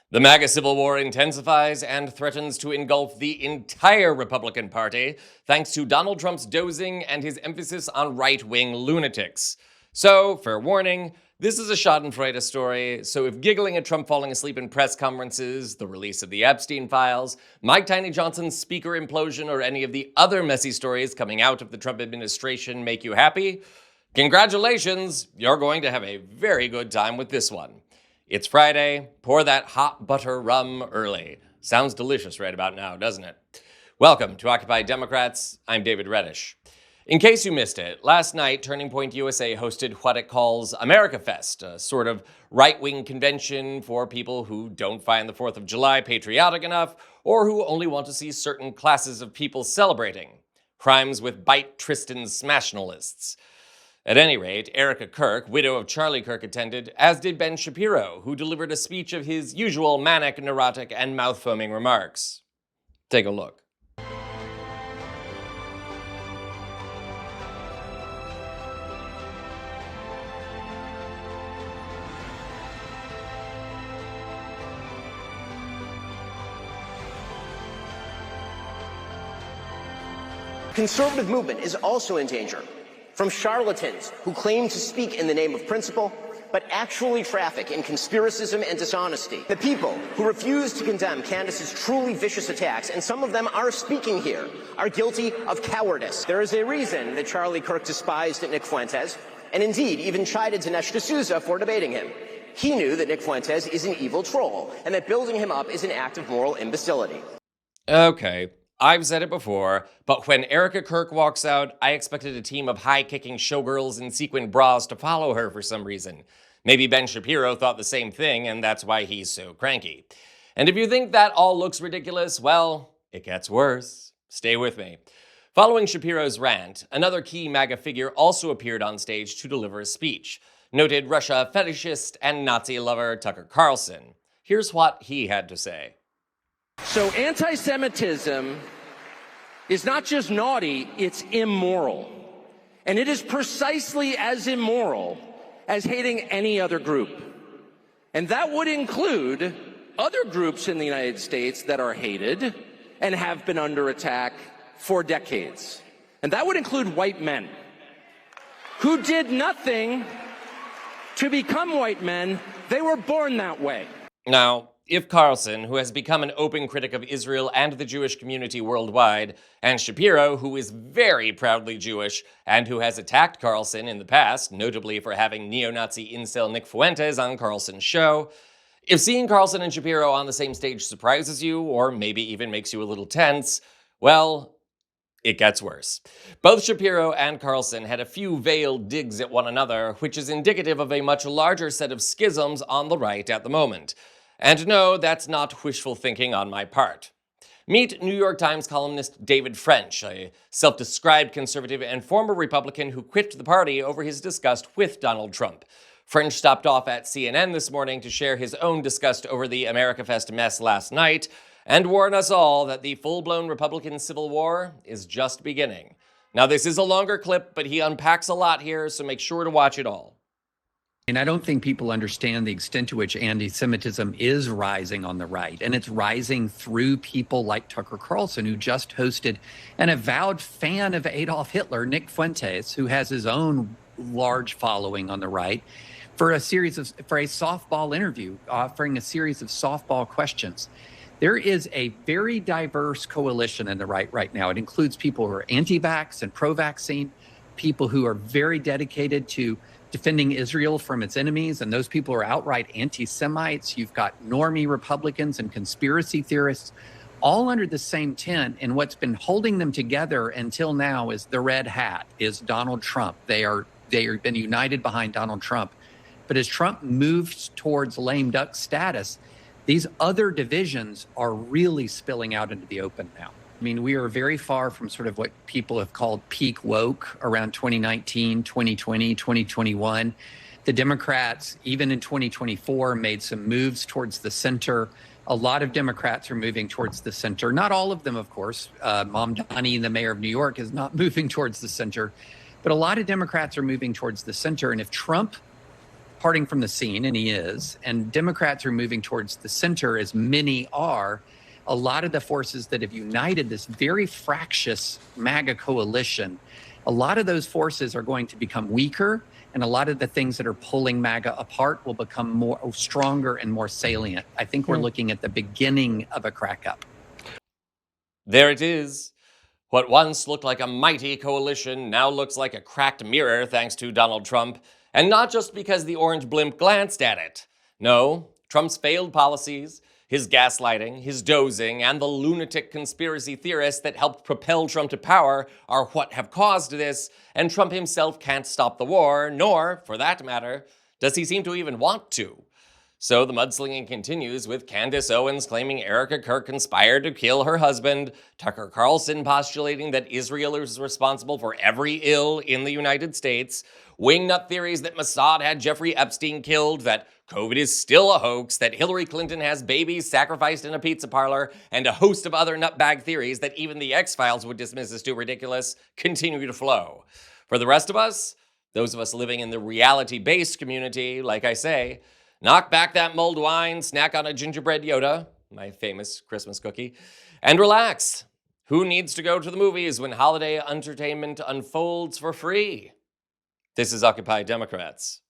The MAGA civil war intensifies and threatens to engulf the entire Republican Party, thanks to Donald Trump's dozing and his emphasis on right-wing lunatics. So, fair warning, this is a schadenfreude story, so if giggling at Trump falling asleep in press conferences, the release of the Epstein files, Mike Tiny Johnson's speaker implosion, or any of the other messy stories coming out of the Trump administration make you happy, congratulations, you're going to have a very good time with this one. It's Friday, pour that hot butter rum early. Sounds delicious right about now, doesn't it? Welcome to Occupy Democrats, I'm David Reddish. In case you missed it, last night Turning Point USA hosted what it calls America Fest, a sort of right-wing convention for people who don't find the 4th of July patriotic enough, or who only want to see certain classes of people celebrating. Crimes with Bite Tristan Smashnalists. At any rate, Erica Kirk, widow of Charlie Kirk, attended, as did Ben Shapiro, who delivered a speech of his usual manic, neurotic, and mouth-foaming remarks. Take a look. Conservative movement is also in danger from charlatans who claim to speak in the name of principle, but actually traffic in conspiracism and dishonesty. The people who refuse to condemn Candace's truly vicious attacks, and some of them are speaking here, are guilty of cowardice. There is a reason that Charlie Kirk despised Nick Fuentes, and indeed even chided Dinesh D'Souza for debating him. He knew that Nick Fuentes is an evil troll, and that building him up is an act of moral imbecility. Okay. I've said it before, but when Erica Kirk walks out, I expected a team of high-kicking showgirls in sequin bras to follow her for some reason. Maybe Ben Shapiro thought the same thing, and that's why he's so cranky. And if you think that all looks ridiculous, well, it gets worse. Stay with me. Following Shapiro's rant, another key MAGA figure also appeared on stage to deliver a speech. Noted Russia fetishist and Nazi lover Tucker Carlson. Here's what he had to say. So anti-Semitism is not just naughty, it's immoral. And it is precisely as immoral as hating any other group. And that would include other groups in the United States that are hated and have been under attack for decades. And that would include white men who did nothing to become white men. They were born that way. Now, if Carlson, who has become an open critic of Israel and the Jewish community worldwide, and Shapiro, who is very proudly Jewish and who has attacked Carlson in the past, notably for having neo-Nazi incel Nick Fuentes on Carlson's show, if seeing Carlson and Shapiro on the same stage surprises you, or maybe even makes you a little tense, well, it gets worse. Both Shapiro and Carlson had a few veiled digs at one another, which is indicative of a much larger set of schisms on the right at the moment. And no, that's not wishful thinking on my part. Meet New York Times columnist David French, a self-described conservative and former Republican who quit the party over his disgust with Donald Trump. French stopped off at CNN this morning to share his own disgust over the America Fest mess last night and warn us all that the full-blown Republican civil war is just beginning. Now, this is a longer clip, but he unpacks a lot here, so make sure to watch it all. And I don't think people understand the extent to which anti-Semitism is rising on the right. And it's rising through people like Tucker Carlson, who just hosted an avowed fan of Adolf Hitler, Nick Fuentes, who has his own large following on the right, for a softball interview, offering a series of softball questions. There is a very diverse coalition in the right now. It includes people who are anti-vax and pro-vaccine, people who are very dedicated to defending Israel from its enemies, and those people are outright anti-Semites. You've got normie Republicans and conspiracy theorists all under the same tent, and what's been holding them together until now is the red hat, is Donald Trump. They are been united behind Donald Trump. But as Trump moves towards lame duck status, these other divisions are really spilling out into the open now. I mean, we are very far from sort of what people have called peak woke around 2019, 2020, 2021. The Democrats, even in 2024, made some moves towards the center. A lot of Democrats are moving towards the center. Not all of them, of course. Mamdani, the mayor of New York, is not moving towards the center. But a lot of Democrats are moving towards the center. And if Trump departing from the scene, and he is, and Democrats are moving towards the center, as many are, a lot of the forces that have united this very fractious MAGA coalition, a lot of those forces are going to become weaker, and a lot of the things that are pulling MAGA apart will become more stronger and more salient. I think we're looking at the beginning of a crack up. There it is. What once looked like a mighty coalition now looks like a cracked mirror thanks to Donald Trump, and not just because the orange blimp glanced at it. No, Trump's failed policies, his gaslighting, his dozing, and the lunatic conspiracy theorists that helped propel Trump to power are what have caused this, and Trump himself can't stop the war, nor, for that matter, does he seem to even want to. So the mudslinging continues, with Candace Owens claiming Erica Kirk conspired to kill her husband, Tucker Carlson postulating that Israel is responsible for every ill in the United States, wingnut theories that Mossad had Jeffrey Epstein killed, that COVID is still a hoax, that Hillary Clinton has babies sacrificed in a pizza parlor, and a host of other nutbag theories that even the X-Files would dismiss as too ridiculous, continue to flow. For the rest of us, those of us living in the reality-based community, like I say, knock back that mulled wine, snack on a gingerbread Yoda, my famous Christmas cookie, and relax. Who needs to go to the movies when holiday entertainment unfolds for free? This is Occupy Democrats.